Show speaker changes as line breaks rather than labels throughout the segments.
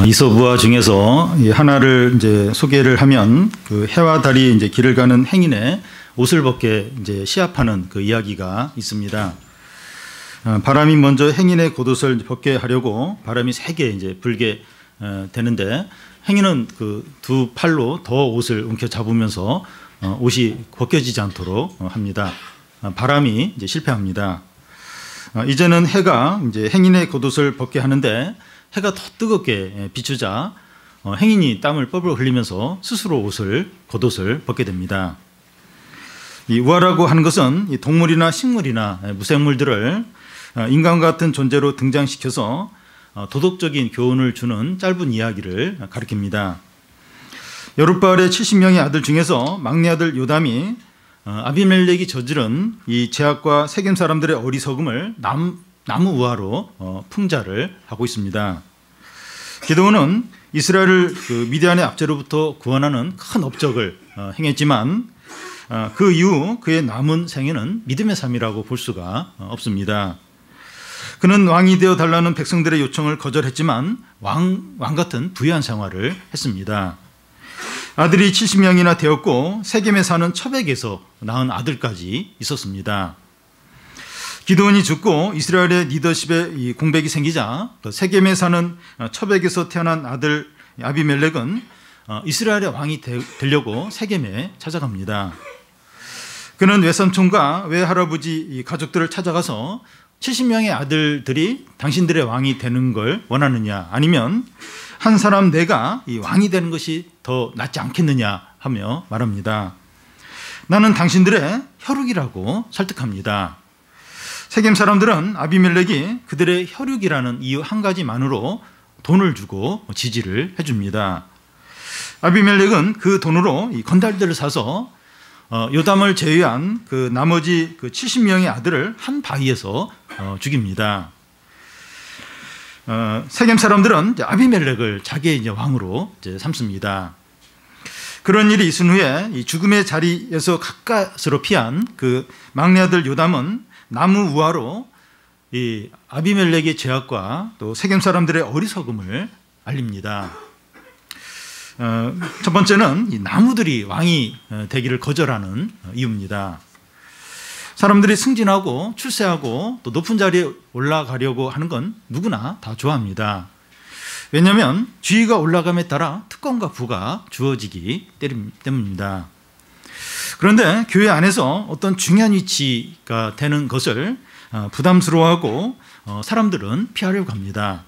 이서부화 중에서 하나를 이제 소개를 하면 그 해와 달이 이제 길을 가는 행인의 옷을 벗게 이제 시합하는 그 이야기가 있습니다. 바람이 먼저 행인의 겉옷을 벗게 하려고 바람이 세게 이제 불게 되는데 행인은 그 두 팔로 더 옷을 움켜 잡으면서 옷이 벗겨지지 않도록 합니다. 바람이 이제 실패합니다. 이제는 해가 이제 행인의 겉옷을 벗게 하는데 해가 더 뜨겁게 비추자 행인이 땀을 뻘뻘 흘리면서 스스로 겉옷을 벗게 됩니다. 이 우화라고 하는 것은 이 동물이나 식물이나 무생물들을 인간 같은 존재로 등장시켜서 도덕적인 교훈을 주는 짧은 이야기를 가리킵니다. 여룻바알의 70명의 아들 중에서 막내 아들 요담이 아비멜렉이 저지른 이 제약과 세겜 사람들의 어리석음을 나무 우화로 풍자를 하고 있습니다. 기드온은 이스라엘을 그 미디안의 압제로부터 구원하는 큰 업적을 행했지만 그 이후 그의 남은 생애는 믿음의 삶이라고 볼 수가 없습니다. 그는 왕이 되어 달라는 백성들의 요청을 거절했지만 왕 같은 부유한 생활을 했습니다. 아들이 70명이나 되었고 세겜에 사는 첩에게서 낳은 아들까지 있었습니다. 기드온이 죽고 이스라엘의 리더십에 이 공백이 생기자 세겜에 사는 첩에게서 태어난 아들 아비멜렉은 이스라엘의 왕이 되려고 세겜에 찾아갑니다. 그는 외삼촌과 외할아버지 가족들을 찾아가서 70명의 아들들이 당신들의 왕이 되는 걸 원하느냐, 아니면 한 사람 내가 이 왕이 되는 것이 더 낫지 않겠느냐 하며 말합니다. 나는 당신들의 혈육이라고 설득합니다. 세겜 사람들은 아비멜렉이 그들의 혈육이라는 이유 한 가지만으로 돈을 주고 지지를 해줍니다. 아비멜렉은 그 돈으로 이 건달들을 사서 요담을 제외한 그 나머지 그 70명의 아들을 한 바위에서 죽입니다. 세겜 사람들은 아비멜렉을 자기의 이제 왕으로 이제 삼습니다. 그런 일이 있은 후에 이 죽음의 자리에서 가까스로 피한 그 막내 아들 요담은 나무 우화로 이 아비멜렉의 죄악과 또 세겜 사람들의 어리석음을 알립니다. 첫 번째는 이 나무들이 왕이 되기를 거절하는 이유입니다. 사람들이 승진하고 출세하고 또 높은 자리에 올라가려고 하는 건 누구나 다 좋아합니다. 왜냐하면 지위가 올라감에 따라 특권과 부가 주어지기 때문입니다. 그런데 교회 안에서 어떤 중요한 위치가 되는 것을 부담스러워하고 사람들은 피하려고 합니다.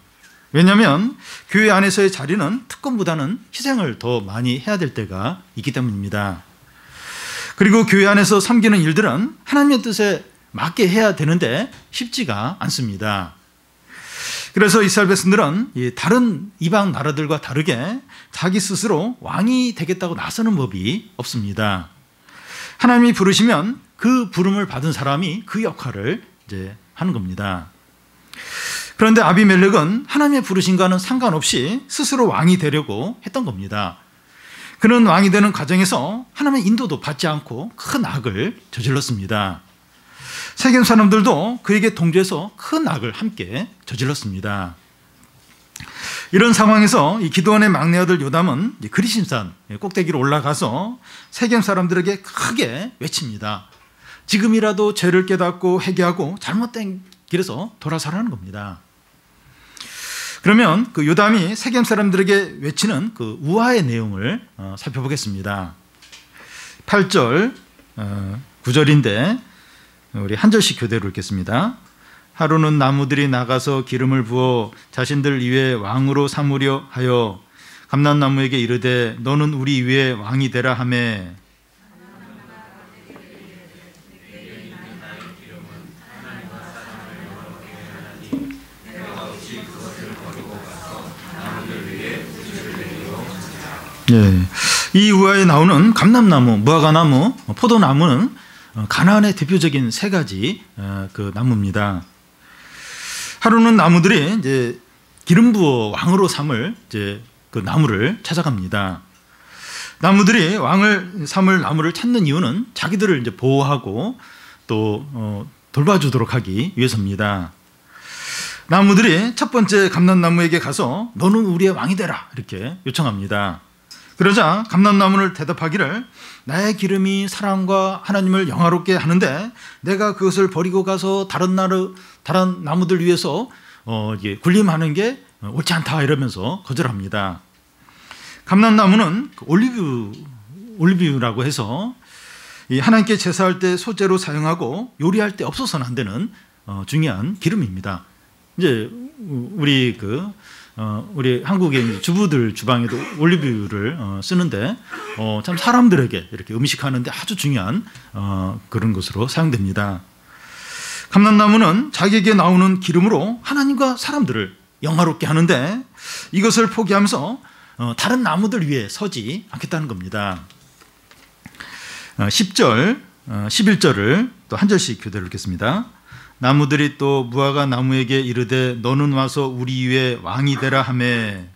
왜냐하면 교회 안에서의 자리는 특권보다는 희생을 더 많이 해야 될 때가 있기 때문입니다. 그리고 교회 안에서 섬기는 일들은 하나님의 뜻에 맞게 해야 되는데 쉽지가 않습니다. 그래서 이스라엘 백성들은 다른 이방 나라들과 다르게 자기 스스로 왕이 되겠다고 나서는 법이 없습니다. 하나님이 부르시면 그 부름을 받은 사람이 그 역할을 이제 하는 겁니다. 그런데 아비멜렉은 하나님의 부르심과는 상관없이 스스로 왕이 되려고 했던 겁니다. 그는 왕이 되는 과정에서 하나님의 인도도 받지 않고 큰 악을 저질렀습니다. 세겜 사람들도 그에게 동조해서 큰 악을 함께 저질렀습니다. 이런 상황에서 이 기드온의 막내 아들 요담은 그리심산 꼭대기로 올라가서 세겜 사람들에게 크게 외칩니다. 지금이라도 죄를 깨닫고 회개하고 잘못된 길에서 돌아서라는 겁니다. 그러면 그 요담이 세겜 사람들에게 외치는 그 우화의 내용을 살펴보겠습니다. 8절, 9절인데 우리 한 절씩 교대로 읽겠습니다. 하루는 나무들이 나가서 기름을 부어 자신들 위에 왕으로 삼으려 하여 감람나무에게 이르되 너는 우리 위에 왕이 되라 하매 이 우화에 나오는 감람나무, 무화과나무, 포도나무는 가나안의 대표적인 세 가지 그 나무입니다. 하루는 나무들이 이제 기름 부어 왕으로 삼을 이제 그 나무를 찾아갑니다. 나무들이 왕을 삼을 나무를 찾는 이유는 자기들을 이제 보호하고 또 돌봐주도록 하기 위해서입니다. 나무들이 첫 번째 감람나무에게 가서 너는 우리의 왕이 되라 이렇게 요청합니다. 그러자 감람나무는 대답하기를 나의 기름이 사람과 하나님을 영화롭게 하는데 내가 그것을 버리고 가서 다른 나무들 위해서 군림하는 게 옳지 않다 이러면서 거절합니다. 감람나무는 올리브유라고 해서 하나님께 제사할 때 소재로 사용하고 요리할 때 없어서는 안 되는 중요한 기름입니다. 이제 우리 한국의 주부들 주방에도 올리브유를 쓰는데 참 사람들에게 이렇게 음식하는데 아주 중요한 그런 것으로 사용됩니다. 감람나무는 자기에게 나오는 기름으로 하나님과 사람들을 영화롭게 하는데 이것을 포기하면서 다른 나무들 위에 서지 않겠다는 겁니다. 10절, 11절을 또 한 절씩 교대로 읽겠습니다. 나무들이 또 무화과 나무에게 이르되 너는 와서 우리 위에 왕이 되라 하매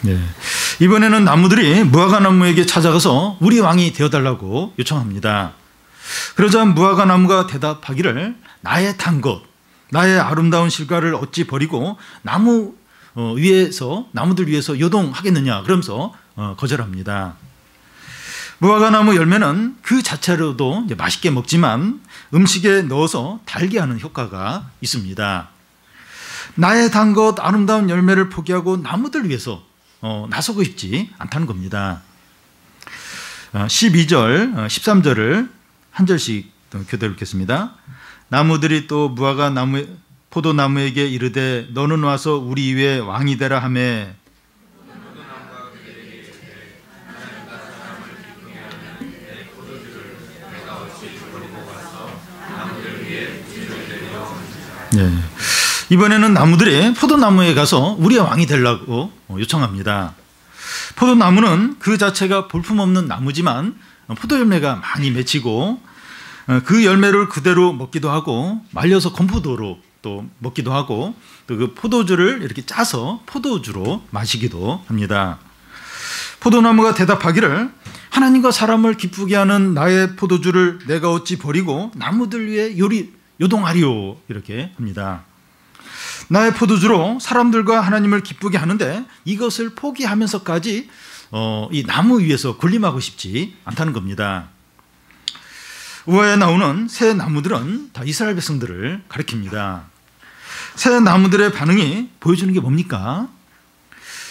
네. 이번에는 나무들이 무화과 나무에게 찾아가서 우리 왕이 되어달라고 요청합니다. 그러자 무화과 나무가 대답하기를 나의 탄 것, 나의 아름다운 실과를 어찌 버리고 나무들 위해서 요동하겠느냐 그러면서 거절합니다. 무화과 나무 열매는 그 자체로도 이제 맛있게 먹지만 음식에 넣어서 달게 하는 효과가 있습니다. 나의 단 것 아름다운 열매를 포기하고 나무들 위해서 나서고 싶지 않다는 겁니다. 12절, 13절을 한 절씩 교대로 읽겠습니다. 나무들이 또 무화과 포도나무에게 이르되 너는 와서 우리 위에 왕이 되라 하매 네. 이번에는 나무들이 포도나무에 가서 우리의 왕이 되려고 요청합니다. 포도나무는 그 자체가 볼품없는 나무지만 포도 열매가 많이 맺히고 그 열매를 그대로 먹기도 하고 말려서 건포도로 또 먹기도 하고 또 그 포도주를 이렇게 짜서 포도주로 마시기도 합니다. 포도나무가 대답하기를 하나님과 사람을 기쁘게 하는 나의 포도주를 내가 어찌 버리고 나무들 위에 요동하리요 이렇게 합니다. 나의 포도주로 사람들과 하나님을 기쁘게 하는데 이것을 포기하면서까지 이 나무 위에서 군림하고 싶지 않다는 겁니다. 우화에 나오는 새 나무들은 다 이스라엘 백성들을 가리킵니다. 새 나무들의 반응이 보여주는 게 뭡니까?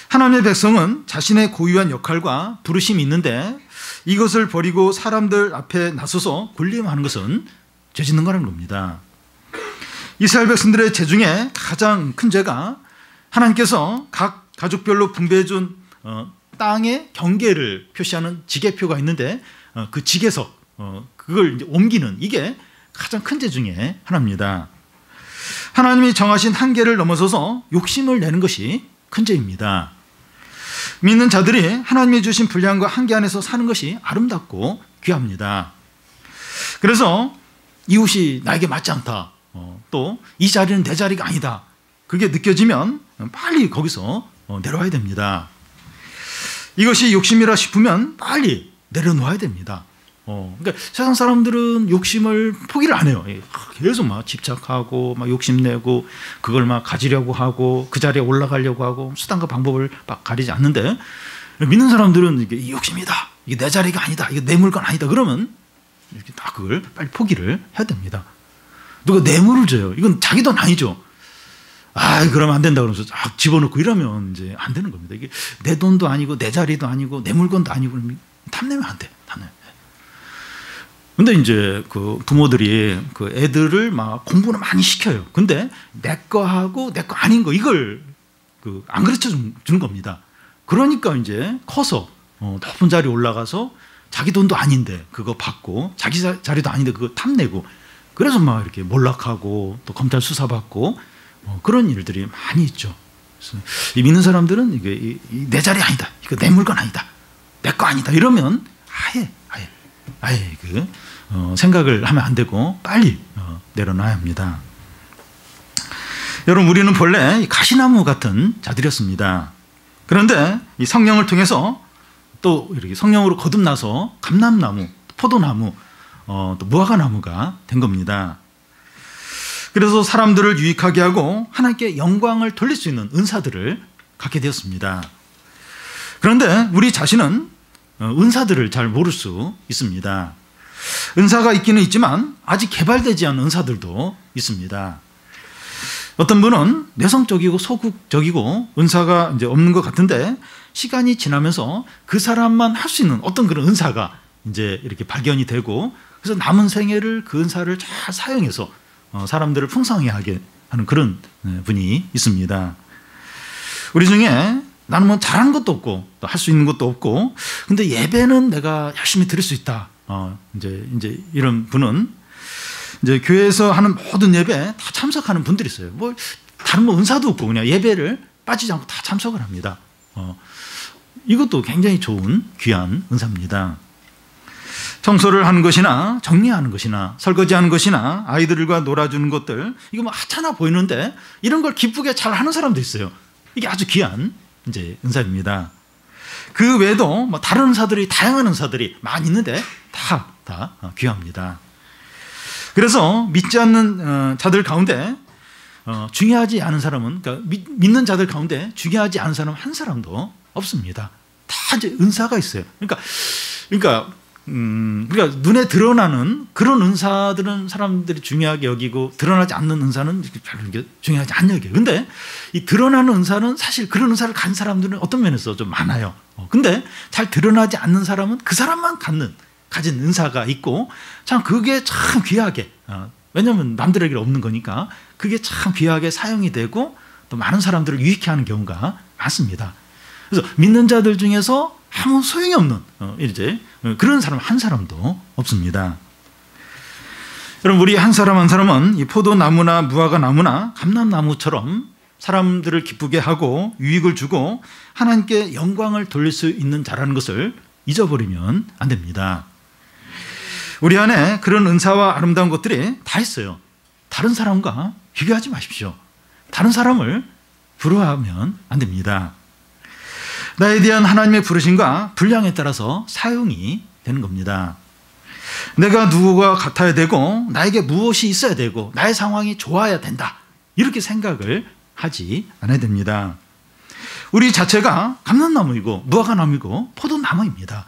하나님의 백성은 자신의 고유한 역할과 부르심이 있는데 이것을 버리고 사람들 앞에 나서서 군림하는 것은 죄 짓는 거라는 겁니다. 이스라엘 백성들의 죄 중에 가장 큰 죄가 하나님께서 각 가족별로 분배해 준 땅의 경계를 표시하는 지계표가 있는데 그 지계석 그걸 이제 옮기는 이게 가장 큰 죄 중에 하나입니다. 하나님이 정하신 한계를 넘어서서 욕심을 내는 것이 큰 죄입니다. 믿는 자들이 하나님이 주신 분량과 한계 안에서 사는 것이 아름답고 귀합니다. 그래서 이웃이 나에게 맞지 않다. 또 이 자리는 내 자리가 아니다. 그게 느껴지면 빨리 거기서 내려와야 됩니다. 이것이 욕심이라 싶으면 빨리 내려놓아야 됩니다. 그러니까 세상 사람들은 욕심을 포기를 안 해요. 계속 막 집착하고 막 욕심내고 그걸 막 가지려고 하고 그 자리에 올라가려고 하고 수단과 방법을 막 가리지 않는데 믿는 사람들은 이게 욕심이다. 이게 내 자리가 아니다. 이게 내 물건 아니다. 그러면 이렇게 다 그걸 빨리 포기를 해야 됩니다. 누가 뇌물을 줘요. 이건 자기 돈 아니죠. 그러면 안 된다 그러면서 집어넣고 이러면 이제 안 되는 겁니다. 이게 내 돈도 아니고 내 자리도 아니고 내 물건도 아니고 탐내면 안 돼. 근데 이제 그 부모들이 그 애들을 막 공부를 많이 시켜요. 근데 내 거 하고 내 거 아닌 거 이걸 안 가르쳐 주는 겁니다. 그러니까 이제 커서 높은 자리에 올라가서 자기 돈도 아닌데 그거 받고 자기 자리도 아닌데 그거 탐내고 그래서 막 이렇게 몰락하고 또 검찰 수사받고 그런 일들이 많이 있죠. 그래서 이 믿는 사람들은 이게 내 자리 아니다. 이거 내 물건 아니다. 내 거 아니다. 이러면 아예 생각을 하면 안 되고 빨리 내려놔야 합니다. 여러분 우리는 본래 가시나무 같은 자들이었습니다. 그런데 이 성령을 통해서 또 이렇게 성령으로 거듭나서 감람나무, 포도나무, 또 무화과나무가 된 겁니다. 그래서 사람들을 유익하게 하고 하나님께 영광을 돌릴 수 있는 은사들을 갖게 되었습니다. 그런데 우리 자신은 은사들을 잘 모를 수 있습니다. 은사가 있기는 있지만 아직 개발되지 않은 은사들도 있습니다. 어떤 분은 내성적이고 소극적이고 은사가 이제 없는 것 같은데 시간이 지나면서 그 사람만 할 수 있는 어떤 그런 은사가 이제 이렇게 발견이 되고 그래서 남은 생애를 그 은사를 잘 사용해서 사람들을 풍성하게 하는 그런 분이 있습니다. 우리 중에 나는 뭐 잘하는 것도 없고 또 할 수 있는 것도 없고 근데 예배는 내가 열심히 드릴 수 있다. 이제 이런 분은 이제 교회에서 하는 모든 예배에 다 참석하는 분들이 있어요. 뭐 다른 뭐 은사도 없고 그냥 예배를 빠지지 않고 다 참석을 합니다. 이것도 굉장히 좋은 귀한 은사입니다. 청소를 하는 것이나 정리하는 것이나 설거지하는 것이나 아이들과 놀아주는 것들 이거 뭐 하찮아 보이는데 이런 걸 기쁘게 잘 하는 사람도 있어요. 이게 아주 귀한 이제 은사입니다. 그 외에도 뭐 다른 은사들이 다양한 은사들이 많이 있는데 다 귀합니다. 그래서 믿지 않는 자들 가운데 중요하지 않은 사람은 그러니까 믿는 자들 가운데 중요하지 않은 사람 한 사람도 없습니다. 다 이제 은사가 있어요. 그러니까 눈에 드러나는 그런 은사들은 사람들이 중요하게 여기고 드러나지 않는 은사는 별로 중요하지 않냐 여겨요. 근데 이 드러나는 은사는 사실 그런 은사를 가진 사람들은 어떤 면에서 좀 많아요. 근데 잘 드러나지 않는 사람은 그 사람만 가진 은사가 있고 참 그게 참 귀하게 왜냐하면 남들에게 없는 거니까 그게 참 귀하게 사용이 되고 또 많은 사람들을 유익해 하는 경우가 많습니다. 그래서 믿는 자들 중에서 아무 소용이 없는 이제 그런 사람 한 사람도 없습니다. 여러분 우리 한 사람 한 사람은 이 포도나무나 무화과나무나 감람나무처럼 사람들을 기쁘게 하고 유익을 주고 하나님께 영광을 돌릴 수 있는 자라는 것을 잊어버리면 안 됩니다. 우리 안에 그런 은사와 아름다운 것들이 다 있어요. 다른 사람과 비교하지 마십시오. 다른 사람을 부러워하면 안 됩니다. 나에 대한 하나님의 부르심과 분량에 따라서 사용이 되는 겁니다. 내가 누구와 같아야 되고 나에게 무엇이 있어야 되고 나의 상황이 좋아야 된다. 이렇게 생각을 하지 않아야 됩니다. 우리 자체가 감람나무이고 무화과나무이고 포도나무입니다.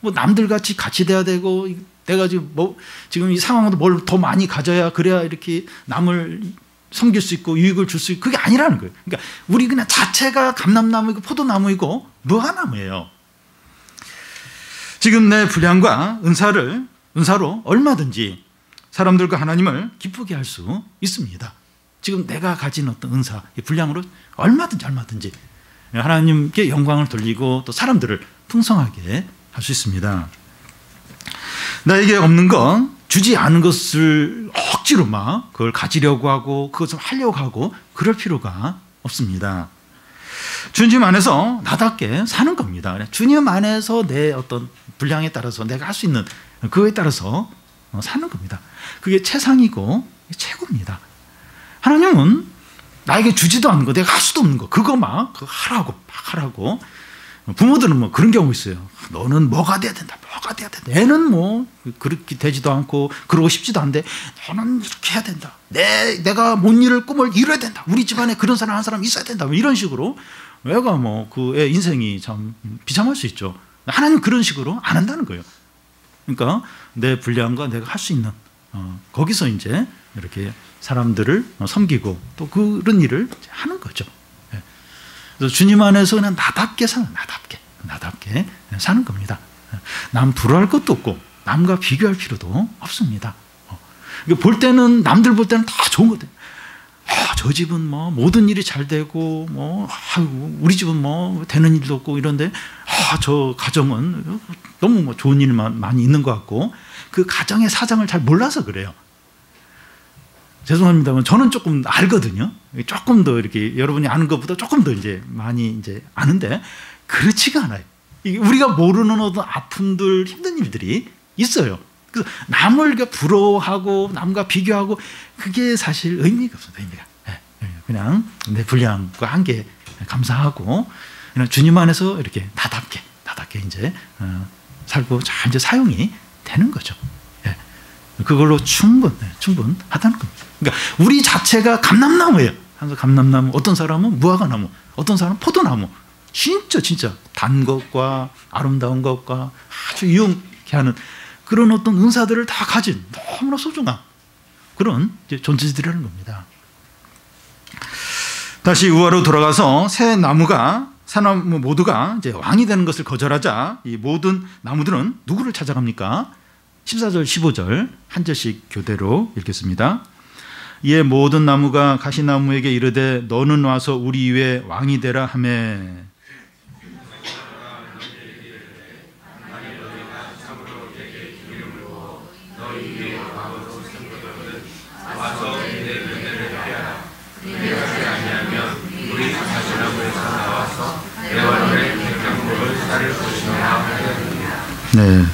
뭐 남들같이 같이 돼야 되고 내가 지금 이 상황도 뭘 더 많이 가져야 그래야 이렇게 남을 섬길 수 있고 유익을 줄 수 있고 그게 아니라는 거예요. 그러니까 우리 그냥 자체가 감람나무이고 포도나무이고 무화과나무예요. 지금 내 분량과 은사로 얼마든지 사람들과 하나님을 기쁘게 할 수 있습니다. 지금 내가 가진 어떤 은사, 이 분량으로 얼마든지 하나님께 영광을 돌리고 또 사람들을 풍성하게 할 수 있습니다. 나에게 없는 건 주지 않은 것을 억지로 막 그걸 가지려고 하고 그것을 하려고 하고 그럴 필요가 없습니다. 주님 안에서 나답게 사는 겁니다. 주님 안에서 내 어떤 분량에 따라서 내가 할 수 있는 그거에 따라서 사는 겁니다. 그게 최상이고 최고입니다. 하나님은 나에게 주지도 않는 거, 내가 할 수도 없는 거, 그거 막 하라고. 부모들은 뭐 그런 경우 있어요. 너는 뭐가 돼야 된다. 애는 뭐 그렇게 되지도 않고 그러고 싶지도 않은데 너는 이렇게 해야 된다. 내가 못 이룰 꿈을 이뤄야 된다. 우리 집안에 그런 사람 한 사람 있어야 된다. 뭐 이런 식으로 애가 뭐 그 애 인생이 참 비참할 수 있죠. 하나님 그런 식으로 안 한다는 거예요. 그러니까 내 분량과 내가 할 수 있는 거기서 이제 이렇게 사람들을 섬기고 또 그런 일을 하는 거죠. 그래서 주님 안에서 그냥 나답게 사는 겁니다. 남 부러워할 것도 없고 남과 비교할 필요도 없습니다. 볼 때는 남들 볼 때는 다 좋은 거예요. 저 집은 뭐 모든 일이 잘 되고 뭐 우리 집은 뭐 되는 일도 없고 이런데 저 가정은 너무 뭐 좋은 일만 많이 있는 것 같고 그 가정의 사정을 잘 몰라서 그래요. 죄송합니다만 저는 조금 알거든요. 조금 더 이렇게 여러분이 아는 것보다 조금 더 이제 많이 이제 아는데 그렇지가 않아요. 우리가 모르는 어떤 아픔들, 힘든 일들이 있어요. 그래서 남을 부러워하고 남과 비교하고 그게 사실 의미가 없어요. 그냥 내 분량과 한계 감사하고 그냥 주님 안에서 이렇게 나답게 이렇게 이제 살고 잘 이제 사용이 되는 거죠. 예. 그걸로 충분하다는 겁니다. 그러니까 우리 자체가 감람나무예요. 감람나무, 어떤 사람은 무화과나무, 어떤 사람은 포도나무. 진짜 단 것과 아름다운 것과 아주 유용케 하는 그런 어떤 은사들을 다 가진 너무나 소중한 그런 존재들이라는 겁니다. 다시 우화로 돌아가서 새 나무가 사나무 모두가 이제 왕이 되는 것을 거절하자 이 모든 나무들은 누구를 찾아갑니까? 14절 15절 한 절씩 교대로 읽겠습니다. 이에 모든 나무가 가시나무에게 이르되 너는 와서 우리 위에 왕이 되라 하매 네,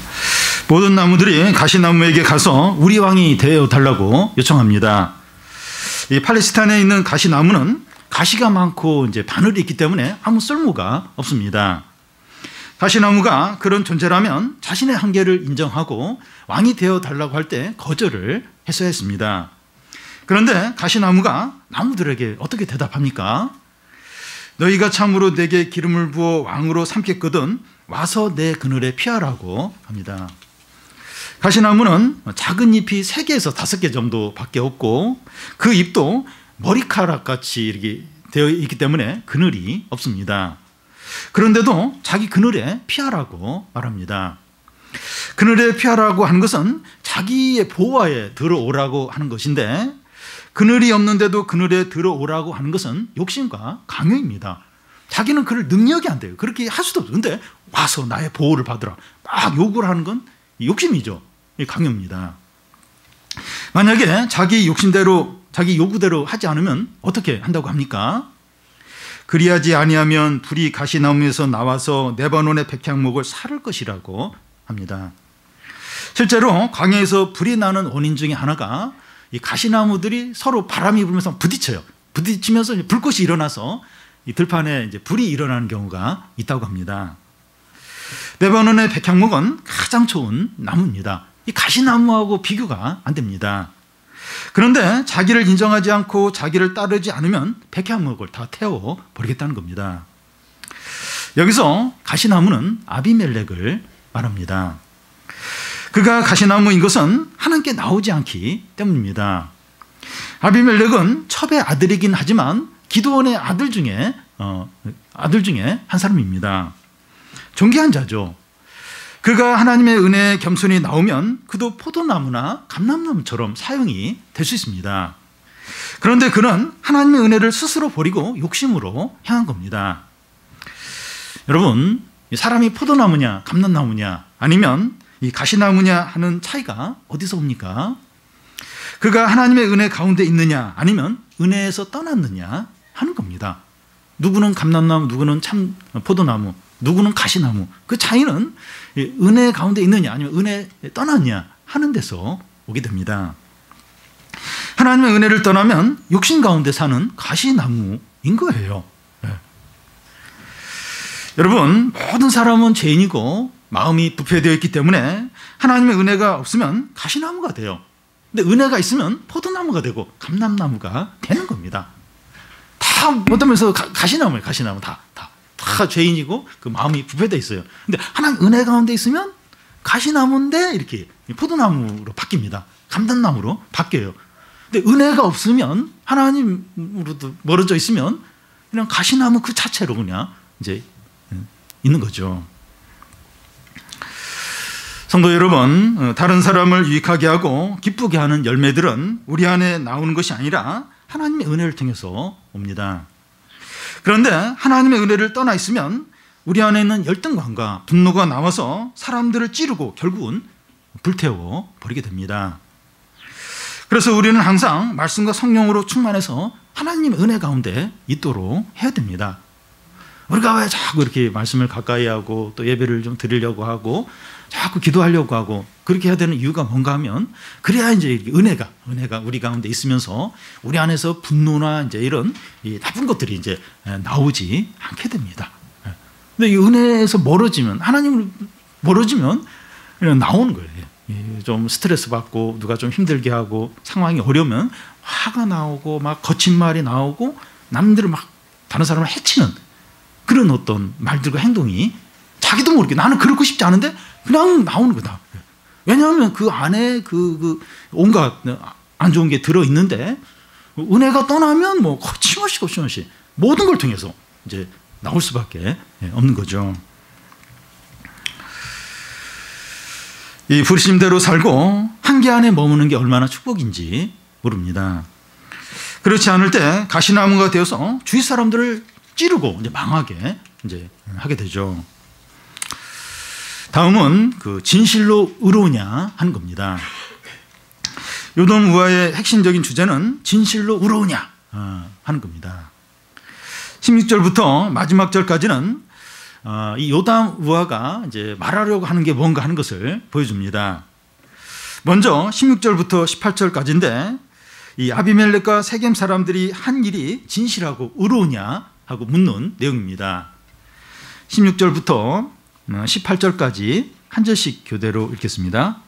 모든 나무들이 가시나무에게 가서 우리 왕이 되어 달라고 요청합니다. 이 팔레스타인에 있는 가시나무는 가시가 많고 이제 바늘이 있기 때문에 아무 쓸모가 없습니다. 가시나무가 그런 존재라면 자신의 한계를 인정하고 왕이 되어 달라고 할 때 거절을 했어야 했습니다. 그런데 가시나무가 나무들에게 어떻게 대답합니까? 너희가 참으로 내게 기름을 부어 왕으로 삼겠거든 와서 내 그늘에 피하라고 합니다. 가시나무는 작은 잎이 3개에서 5개 정도밖에 없고 그 잎도 머리카락같이 이렇게 되어 있기 때문에 그늘이 없습니다. 그런데도 자기 그늘에 피하라고 말합니다. 그늘에 피하라고 하는 것은 자기의 보호하에 들어오라고 하는 것인데 그늘이 없는데도 그늘에 들어오라고 하는 것은 욕심과 강요입니다. 자기는 그럴 능력이 안 돼요. 그렇게 할 수도 없어요. 근데 와서 나의 보호를 받으라 막 요구를 하는 건 욕심이죠. 강요입니다. 만약에 자기 욕심대로 자기 요구대로 하지 않으면 어떻게 한다고 합니까? 그리하지 아니하면 불이 가시나무에서 나와서 레바논의 백향목을 사를 것이라고 합니다. 실제로 광야에서 불이 나는 원인 중에 하나가 이 가시나무들이 서로 바람이 불면서 부딪혀요. 부딪히면서 불꽃이 일어나서 이 들판에 이제 불이 일어나는 경우가 있다고 합니다. 레바논의 백향목은 가장 좋은 나무입니다. 이 가시나무하고 비교가 안 됩니다. 그런데 자기를 인정하지 않고 자기를 따르지 않으면 백향목을 다 태워 버리겠다는 겁니다. 여기서 가시나무는 아비멜렉을 말합니다. 그가 가시나무인 것은 하나님께 나오지 않기 때문입니다. 아비멜렉은 첩의 아들이긴 하지만 기드온의 아들 중에 한 사람입니다. 존귀한 자죠. 그가 하나님의 은혜에 겸손히 나오면 그도 포도나무나 감람나무처럼 사용이 될 수 있습니다. 그런데 그는 하나님의 은혜를 스스로 버리고 욕심으로 향한 겁니다. 여러분, 사람이 포도나무냐 감람나무냐 아니면 이 가시나무냐 하는 차이가 어디서 옵니까? 그가 하나님의 은혜 가운데 있느냐 아니면 은혜에서 떠났느냐 하는 겁니다. 누구는 감람나무, 누구는 참 포도나무, 누구는 가시나무. 그 차이는 은혜 가운데 있느냐 아니면 은혜 떠났냐 하는 데서 오게 됩니다. 하나님의 은혜를 떠나면 욕심 가운데 사는 가시나무인 거예요. 네. 여러분, 모든 사람은 죄인이고 마음이 부패되어 있기 때문에 하나님의 은혜가 없으면 가시나무가 돼요. 근데 은혜가 있으면 포도나무가 되고 감람나무가 되는 겁니다. 다 못하면서 가시나무예요. 가시나무 다 죄인이고 그 마음이 부패되어 있어요. 근데 하나님 은혜 가운데 있으면 가시나무인데 이렇게 포도나무로 바뀝니다. 감람나무로 바뀌어요. 근데 은혜가 없으면 하나님으로도 멀어져 있으면 그냥 가시나무 그 자체로 그냥 이제 있는 거죠. 성도 여러분, 다른 사람을 유익하게 하고 기쁘게 하는 열매들은 우리 안에 나오는 것이 아니라 하나님의 은혜를 통해서 옵니다. 그런데 하나님의 은혜를 떠나 있으면 우리 안에 있는 열등감과 분노가 나와서 사람들을 찌르고 결국은 불태워 버리게 됩니다. 그래서 우리는 항상 말씀과 성령으로 충만해서 하나님의 은혜 가운데 있도록 해야 됩니다. 우리가 왜 자꾸 이렇게 말씀을 가까이 하고 또 예배를 좀 드리려고 하고 자꾸 기도하려고 하고 그렇게 해야 되는 이유가 뭔가 하면 그래야 이제 은혜가 우리 가운데 있으면서 우리 안에서 분노나 이제 이런 이 나쁜 것들이 이제 나오지 않게 됩니다. 근데 이 은혜에서 멀어지면, 하나님을 멀어지면 그냥 나오는 거예요. 좀 스트레스 받고 누가 좀 힘들게 하고 상황이 어려우면 화가 나오고 막 거친 말이 나오고 남들을 막 다른 사람을 해치는 그런 어떤 말들과 행동이 자기도 모르게 나는 그러고 싶지 않은데 그냥 나오는 거다. 왜냐하면 그 안에 그 온갖 안 좋은 게 들어있는데 은혜가 떠나면 뭐 거침없이 모든 걸 통해서 이제 나올 수밖에 없는 거죠. 이 부르심대로 살고 한계 안에 머무는 게 얼마나 축복인지 모릅니다. 그렇지 않을 때 가시나무가 되어서 주위 사람들을 찌르고 이제 망하게 이제 하게 되죠. 다음은 그 진실로 의로우냐 하는 겁니다. 요담 우화의 핵심적인 주제는 진실로 의로우냐 하는 겁니다. 16절부터 마지막 절까지는 이 요담 우화가 이제 말하려고 하는 게 뭔가 하는 것을 보여줍니다. 먼저 16절부터 18절까지인데 이 아비멜렉과 세겜 사람들이 한 일이 진실하고 의로우냐 하고 묻는 내용입니다. 16절부터 18절까지 한 절씩 교대로 읽겠습니다.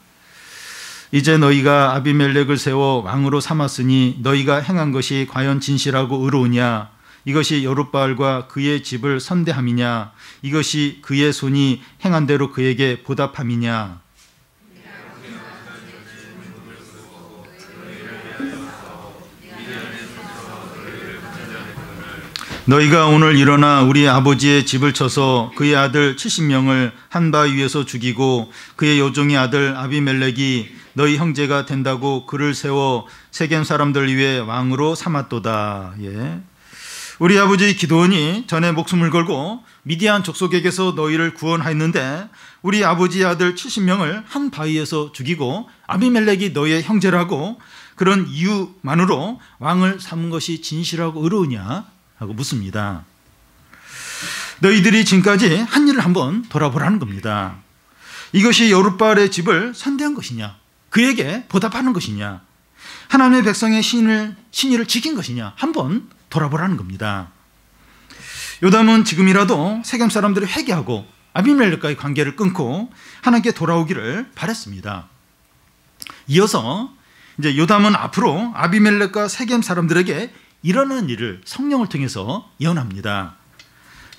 이제 너희가 아비멜렉을 세워 왕으로 삼았으니 너희가 행한 것이 과연 진실하고 의로우냐? 이것이 여룻바알과 그의 집을 선대함이냐? 이것이 그의 손이 행한 대로 그에게 보답함이냐? 너희가 오늘 일어나 우리 아버지의 집을 쳐서 그의 아들 70명을 한 바위 위에서 죽이고 그의 요종의 아들 아비멜렉이 너희 형제가 된다고 그를 세워 세겜 사람들 위에 왕으로 삼았도다. 예. 우리 아버지 기드온이 전에 목숨을 걸고 미디안 족속에게서 너희를 구원하였는데 우리 아버지의 아들 70명을 한 바위에서 죽이고 아비멜렉이 너희의 형제라고 그런 이유만으로 왕을 삼은 것이 진실하고 의로우냐 하고 묻습니다. 너희들이 지금까지 한 일을 한번 돌아보라는 겁니다. 이것이 여룻바알의 집을 선대한 것이냐, 그에게 보답하는 것이냐, 하나님의 백성의 신의를 지킨 것이냐 한번 돌아보라는 겁니다. 요담은 지금이라도 세겜 사람들을 회개하고 아비멜렉과의 관계를 끊고 하나님께 돌아오기를 바랬습니다. 이어서 이제 요담은 앞으로 아비멜렉과 세겜 사람들에게 일어나는 일을 성령을 통해서 예언합니다.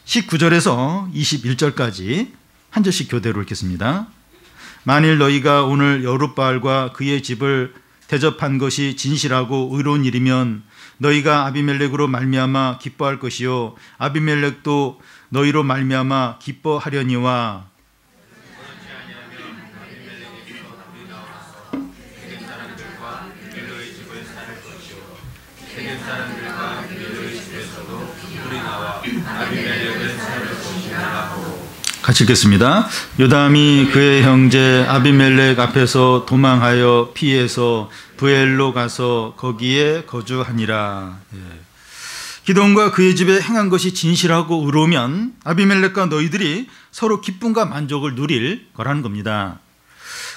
19절에서 21절까지 한 절씩 교대로 읽겠습니다. 만일 너희가 오늘 여룻바알과 그의 집을 대접한 것이 진실하고 의로운 일이면 너희가 아비멜렉으로 말미암아 기뻐할 것이요 아비멜렉도 너희로 말미암아 기뻐하려니와 같이 읽겠습니다. 요담이 그의 형제 아비멜렉 앞에서 도망하여 피해서 브엘로 가서 거기에 거주하니라. 예. 기드온과 그의 집에 행한 것이 진실하고 의로우면 아비멜렉과 너희들이 서로 기쁨과 만족을 누릴 거라는 겁니다.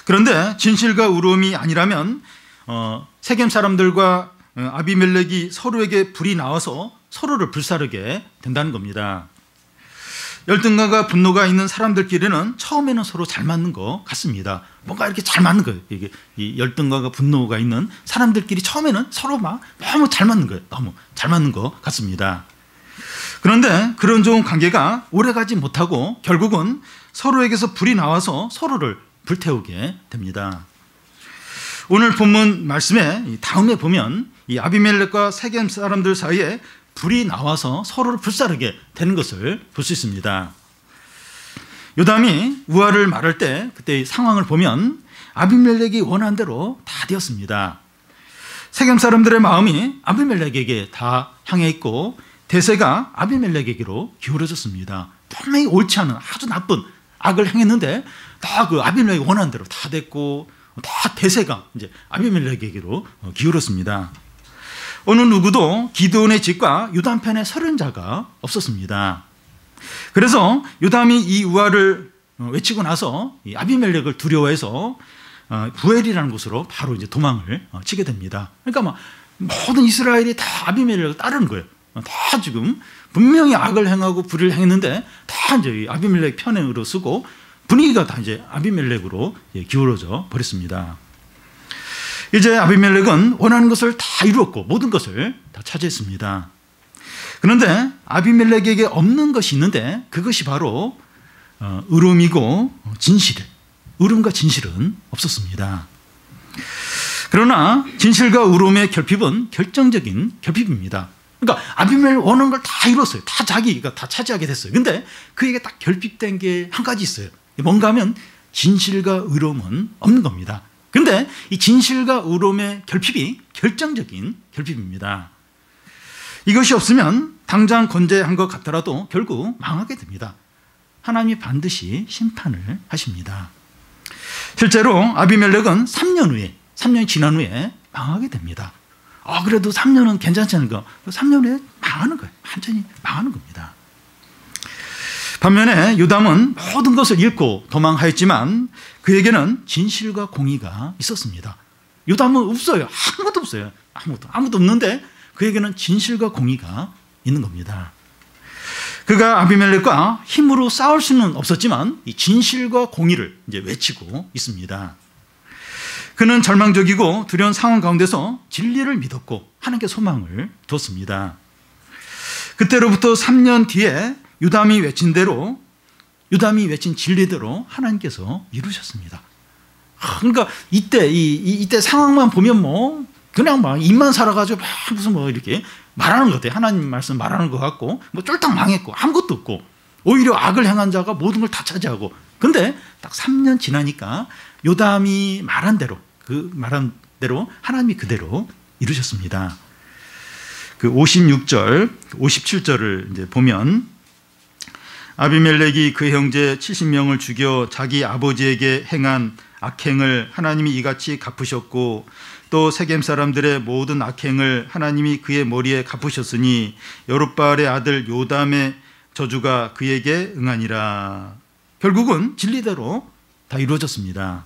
그런데 진실과 의로움이 아니라면 세겜 사람들과 아비멜렉이 서로에게 불이 나와서 서로를 불사르게 된다는 겁니다. 열등감과 분노가 있는 사람들끼리는 처음에는 서로 잘 맞는 것 같습니다. 뭔가 이렇게 잘 맞는 거예요. 이게 이 열등감과 분노가 있는 사람들끼리 처음에는 서로 막 너무 잘 맞는 거예요. 너무 잘 맞는 것 같습니다. 그런데 그런 좋은 관계가 오래가지 못하고 결국은 서로에게서 불이 나와서 서로를 불태우게 됩니다. 오늘 본문 말씀에 다음에 보면 이 아비멜렉과 세겜 사람들 사이에 불이 나와서 서로를 불사르게 되는 것을 볼 수 있습니다. 요담이 우화를 말할 때 그때 상황을 보면 아비멜렉이 원한 대로 다 되었습니다. 세겜 사람들의 마음이 아비멜렉에게 다 향해 있고 대세가 아비멜렉에게로 기울어졌습니다. 분명히 옳지 않은 아주 나쁜 악을 행했는데 다 그 아비멜렉이 원한 대로 다 됐고 다 대세가 이제 아비멜렉에게로 기울었습니다. 어느 누구도 기드온의 집과 요담 편에 서는 자가 없었습니다. 그래서 요담이 이 우화를 외치고 나서 이 아비멜렉을 두려워해서 부엘이라는 곳으로 바로 이제 도망을 치게 됩니다. 그러니까 막 모든 이스라엘이 다 아비멜렉을 따르는 거예요. 다 지금 분명히 악을 행하고 불의를 행했는데 다 이제 아비멜렉 편으로 쓰고 분위기가 다 이제 아비멜렉으로 기울어져 버렸습니다. 이제 아비멜렉은 원하는 것을 다 이루었고 모든 것을 다 차지했습니다. 그런데 아비멜렉에게 없는 것이 있는데 그것이 바로 의로움이고 진실이에요. 의로움과 진실은 없었습니다. 그러나 진실과 의로움의 결핍은 결정적인 결핍입니다. 그러니까 아비멜렉 원하는 걸 다 이뤘어요. 다 자기가 다 차지하게 됐어요. 근데 그에게 딱 결핍된 게 한 가지 있어요. 뭔가 하면 진실과 의로움은 없는 겁니다. 근데 이 진실과 의로움의 결핍이 결정적인 결핍입니다. 이것이 없으면 당장 건재한 것 같더라도 결국 망하게 됩니다. 하나님이 반드시 심판을 하십니다. 실제로 아비멜렉은 3년이 지난 후에 망하게 됩니다. 그래도 3년은 괜찮지 않을까? 3년 후에 망하는 거예요. 완전히 망하는 겁니다. 반면에 요담은 모든 것을 잃고 도망하였지만 그에게는 진실과 공의가 있었습니다. 요담은 없어요. 아무것도 없어요. 아무것도 없는데 그에게는 진실과 공의가 있는 겁니다. 그가 아비멜렉과 힘으로 싸울 수는 없었지만 이 진실과 공의를 이제 외치고 있습니다. 그는 절망적이고 두려운 상황 가운데서 진리를 믿었고 하나님께 소망을 뒀습니다. 그때로부터 3년 뒤에 요담이 외친 진리대로 하나님께서 이루셨습니다. 그러니까 이때 상황만 보면 뭐 그냥 막 입만 살아가지고 무슨 뭐 이렇게 말하는 것 같아요. 하나님 말씀 말하는 것 같고 뭐 쫄딱 망했고 아무것도 없고 오히려 악을 행한 자가 모든 걸 다 차지하고. 근데 딱 3년 지나니까 요담이 말한 대로 하나님이 그대로 이루셨습니다. 그 56절, 57절을 이제 보면 아비멜렉이 그 형제 70명을 죽여 자기 아버지에게 행한 악행을 하나님이 이같이 갚으셨고 또 세겜 사람들의 모든 악행을 하나님이 그의 머리에 갚으셨으니 여룻바알의 아들 요담의 저주가 그에게 응하니라. 결국은 진리대로 다 이루어졌습니다.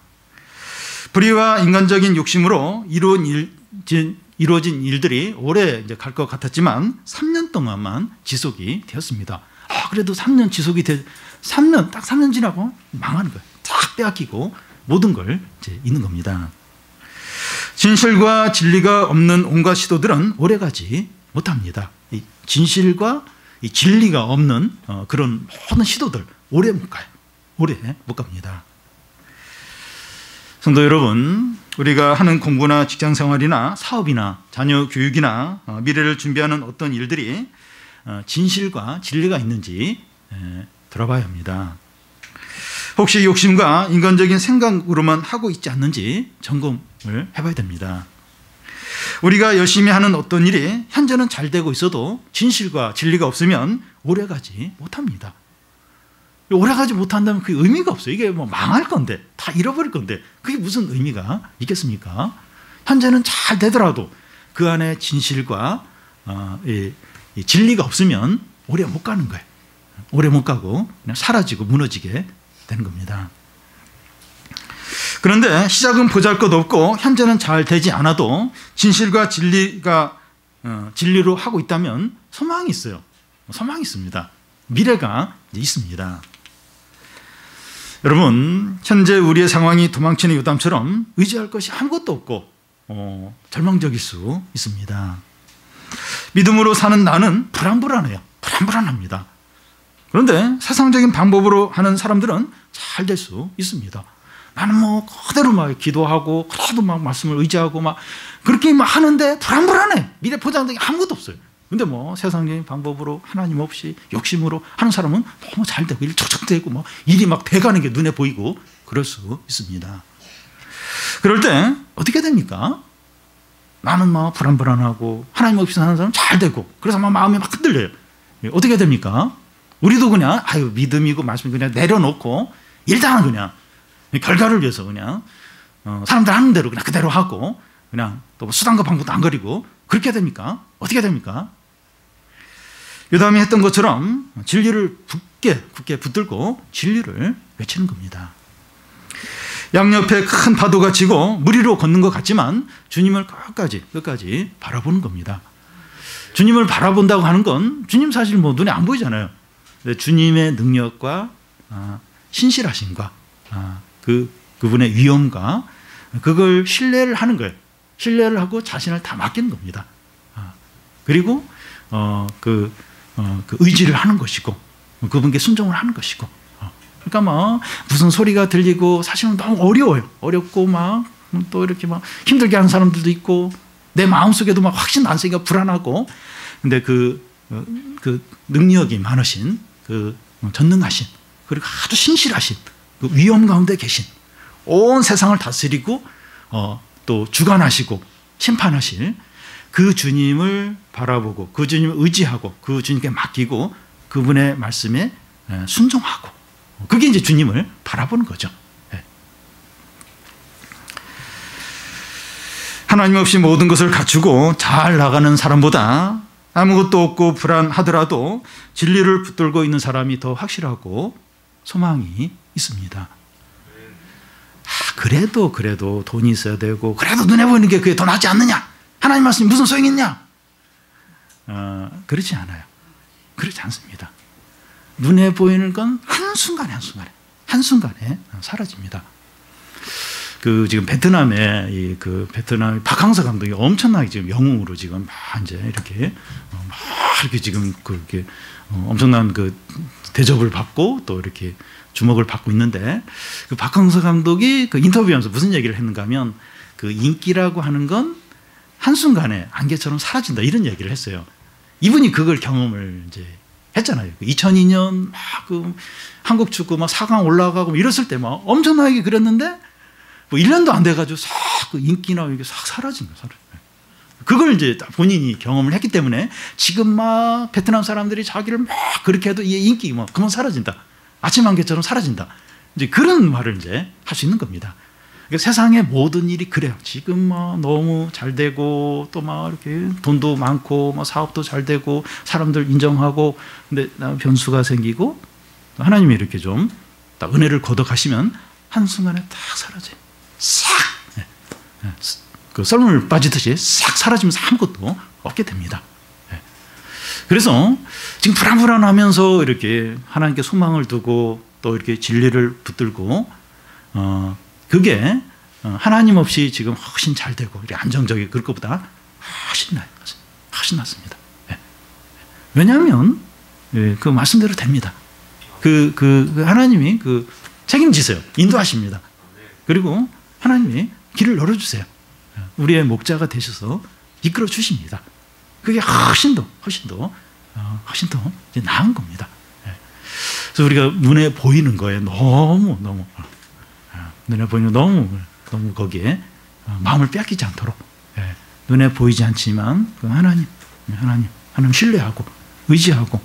불의와 인간적인 욕심으로 이루어진 일들이 오래 이제 갈 것 같았지만 3년 동안만 지속이 되었습니다. 그래도 3년 지속이 딱 3년 지나고 망하는 거예요. 쫙 빼앗기고 모든 걸 이제 있는 겁니다. 진실과 진리가 없는 온갖 시도들은 오래가지 못합니다. 이 진실과 이 진리가 없는 그런 모든 시도들 오래 못 가요. 오래 못 갑니다. 성도 여러분, 우리가 하는 공부나 직장 생활이나 사업이나 자녀 교육이나 미래를 준비하는 어떤 일들이 진실과 진리가 있는지 들어봐야 합니다. 혹시 욕심과 인간적인 생각으로만 하고 있지 않는지 점검을 해봐야 됩니다. 우리가 열심히 하는 어떤 일이 현재는 잘 되고 있어도 진실과 진리가 없으면 오래가지 못합니다. 오래가지 못한다면 그 의미가 없어요. 이게 뭐 망할 건데, 다 잃어버릴 건데 그게 무슨 의미가 있겠습니까? 현재는 잘 되더라도 그 안에 진실과 이 진리가 없으면 오래 못 가는 거예요. 오래 못 가고 그냥 사라지고 무너지게 되는 겁니다. 그런데 시작은 보잘것없고 현재는 잘 되지 않아도 진실과 진리로 하고 있다면 소망이 있어요. 소망이 있습니다. 미래가 있습니다. 여러분, 현재 우리의 상황이 도망치는 요담처럼 의지할 것이 아무것도 없고 절망적일 수 있습니다. 믿음으로 사는 나는 불안해요. 불안합니다. 그런데 세상적인 방법으로 하는 사람들은 잘 될 수 있습니다. 나는 뭐 그대로 막 기도하고 그래도 막 말씀을 의지하고 막 그렇게 막 하는데 불안해. 미래 보장된 게 아무것도 없어요. 근데 뭐 세상적인 방법으로 하나님 없이 욕심으로 하는 사람은 너무 잘 되고 일 척척 되고 뭐 일이 막 돼가는 게 눈에 보이고 그럴 수 있습니다. 그럴 때 어떻게 됩니까? 나는 막 불안하고 하나님 없이 사는 사람은 잘 되고 그래서 막 마음이 막 흔들려요. 어떻게 됩니까? 우리도 그냥 믿음이고 말씀이 그냥 내려놓고 일단은 그냥 결과를 위해서 그냥 사람들 하는 대로 그냥 그대로 하고 그냥 또 수단과 방법도 안 거리고 그렇게 됩니까? 어떻게 됩니까? 요담이 했던 것처럼 진리를 굳게 붙들고 진리를 외치는 겁니다. 양옆에 큰 파도가 치고 물 위로 걷는 것 같지만 주님을 끝까지 바라보는 겁니다. 주님을 바라본다고 하는 건 주님 사실 뭐 눈에 안 보이잖아요. 주님의 능력과 신실하심과 그분의 위엄과 그걸 신뢰를 하는 거예요. 신뢰를 하고 자신을 다 맡기는 겁니다. 그리고 그 의지를 하는 것이고 그분께 순종을 하는 것이고 그러니까 막 무슨 소리가 들리고 사실은 너무 어려워요. 어렵고 막 또 이렇게 막 힘들게 하는 사람들도 있고 내 마음속에도 막 확신 안 쓰니까 불안하고 근데 그 능력이 많으신 그 전능하신 그리고 아주 신실하신 그 위엄 가운데 계신 온 세상을 다스리고 또 주관하시고 심판하실 그 주님을 바라보고 그 주님을 의지하고 그 주님께 맡기고 그분의 말씀에 순종하고 그게 이제 주님을 바라보는 거죠. 하나님 없이 모든 것을 갖추고 잘 나가는 사람보다 아무것도 없고 불안하더라도 진리를 붙들고 있는 사람이 더 확실하고 소망이 있습니다. 그래도 돈이 있어야 되고 그래도 눈에 보이는 게 그게 더 낫지 않느냐? 하나님 말씀이 무슨 소용이 있냐? 그렇지 않아요. 그렇지 않습니다. 눈에 보이는 건 한순간에 사라집니다. 지금 베트남의 베트남 박항서 감독이 엄청나게 지금 영웅으로 지금 막 이제 이렇게 지금 그렇게 엄청난 그 대접을 받고 또 이렇게 주목을 받고 있는데 그 박항서 감독이 그 인터뷰하면서 무슨 얘기를 했는가 하면 그 인기라고 하는 건 한순간에 안개처럼 사라진다 이런 얘기를 했어요. 이분이 그걸 경험을 이제 했잖아요. 2002년 막 한국 축구 막 4강 올라가고 이랬을 때 막 엄청나게 그랬는데 뭐 1년도 안 돼가지고 싹 인기나 이게 싹 사라진 거예요. 그걸 이제 본인이 경험을 했기 때문에 지금 막 베트남 사람들이 자기를 막 그렇게 해도 이 인기 뭐 그만 사라진다. 아침 안개처럼 사라진다. 이제 그런 말을 이제 할 수 있는 겁니다. 그러니까 세상의 모든 일이 그래요. 지금 막 너무 잘 되고 또 막 이렇게 돈도 많고 막 사업도 잘 되고 사람들 인정하고 근데 변수가 생기고 하나님이 이렇게 좀 딱 은혜를 걷어가시면 한순간에 딱 사라져요. 싹! 그 썰물 빠지듯이 싹 사라지면서 아무것도 없게 됩니다. 그래서 지금 불안하면서 이렇게 하나님께 소망을 두고 또 이렇게 진리를 붙들고 그게 하나님 없이 지금 훨씬 잘 되고 이렇게 안정적이고 그럴 것보다 훨씬 나요. 훨씬 낫습니다. 왜냐하면 그 말씀대로 됩니다. 하나님이 책임지세요. 인도하십니다. 그리고 하나님이 길을 열어주세요. 우리의 목자가 되셔서 이끌어 주십니다. 그게 훨씬 더 이제 나은 겁니다. 그래서 우리가 눈에 보이는 거에 너무 눈에 보이는 너무 거기에 마음을 빼앗기지 않도록 눈에 보이지 않지만 그 하나님 신뢰하고 의지하고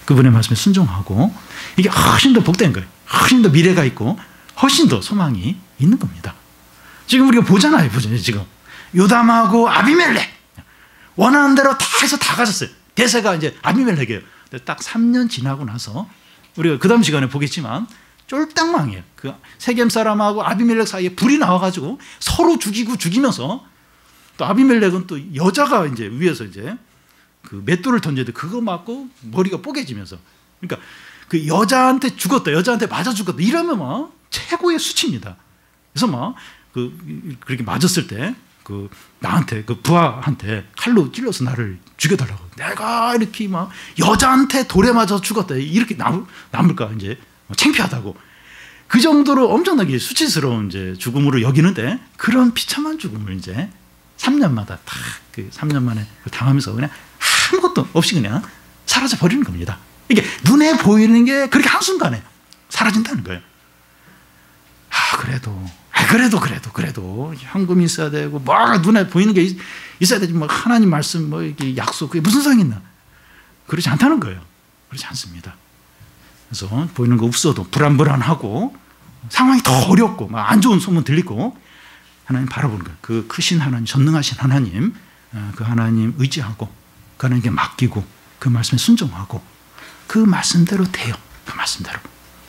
그분의 말씀에 순종하고 이게 훨씬 더 복된 거예요. 훨씬 더 미래가 있고 훨씬 더 소망이 있는 겁니다. 지금 우리가 보잖아요. 지금 요담하고 아비멜렉 원하는 대로 다 해서 다 가졌어요. 대세가 이제 아비멜렉이에요. 딱 3년 지나고 나서 우리가 그 다음 시간에 보겠지만 쫄딱 망해요. 그 세겜 사람하고 아비멜렉 사이에 불이 나와가지고 서로 죽이면서 또 아비멜렉은 또 여자가 이제 위에서 이제 그 맷돌을 던져도 그거 맞고 머리가 뽀개지면서 그러니까 그 여자한테 죽었다, 여자한테 맞아 죽었다 이러면 막 최고의 수치입니다. 그래서 막 그렇게 맞았을 때 나한테 부하한테 칼로 찔러서 나를 죽여달라고 내가 이렇게 막 여자한테 돌에 맞아 죽었다 이렇게 남을까 이제 창피하다고 그 정도로 엄청나게 수치스러운 이제 죽음으로 여기는데 그런 비참한 죽음을 이제 3년마다 다 3년 만에 당하면서 그냥 아무것도 없이 그냥 사라져 버리는 겁니다. 이게 눈에 보이는 게 그렇게 한순간에 사라진다는 거예요. 그래도 현금이 있어야 되고 뭐 눈에 보이는 게 있어야 되지 뭐 하나님 말씀 뭐 이게 약속 그게 무슨 소용이 있나? 그렇지 않다는 거예요. 그렇지 않습니다. 그래서 보이는 거 없어도 불안하고 상황이 더 어렵고 막 안 좋은 소문 들리고 하나님 바라보는 거예요. 그 크신 하나님, 전능하신 하나님, 그 하나님 의지하고 그 하나님께 맡기고 그 말씀에 순종하고 그 말씀대로 돼요. 그 말씀대로.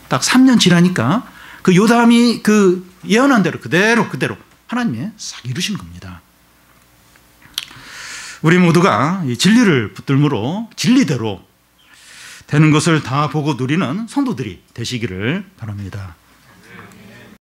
딱 3년 지나니까 그 요담이 그 예언한 대로 그대로 하나님이 싹 이루신 겁니다. 우리 모두가 이 진리를 붙들므로 진리대로 되는 것을 다 보고 누리는 성도들이 되시기를 바랍니다.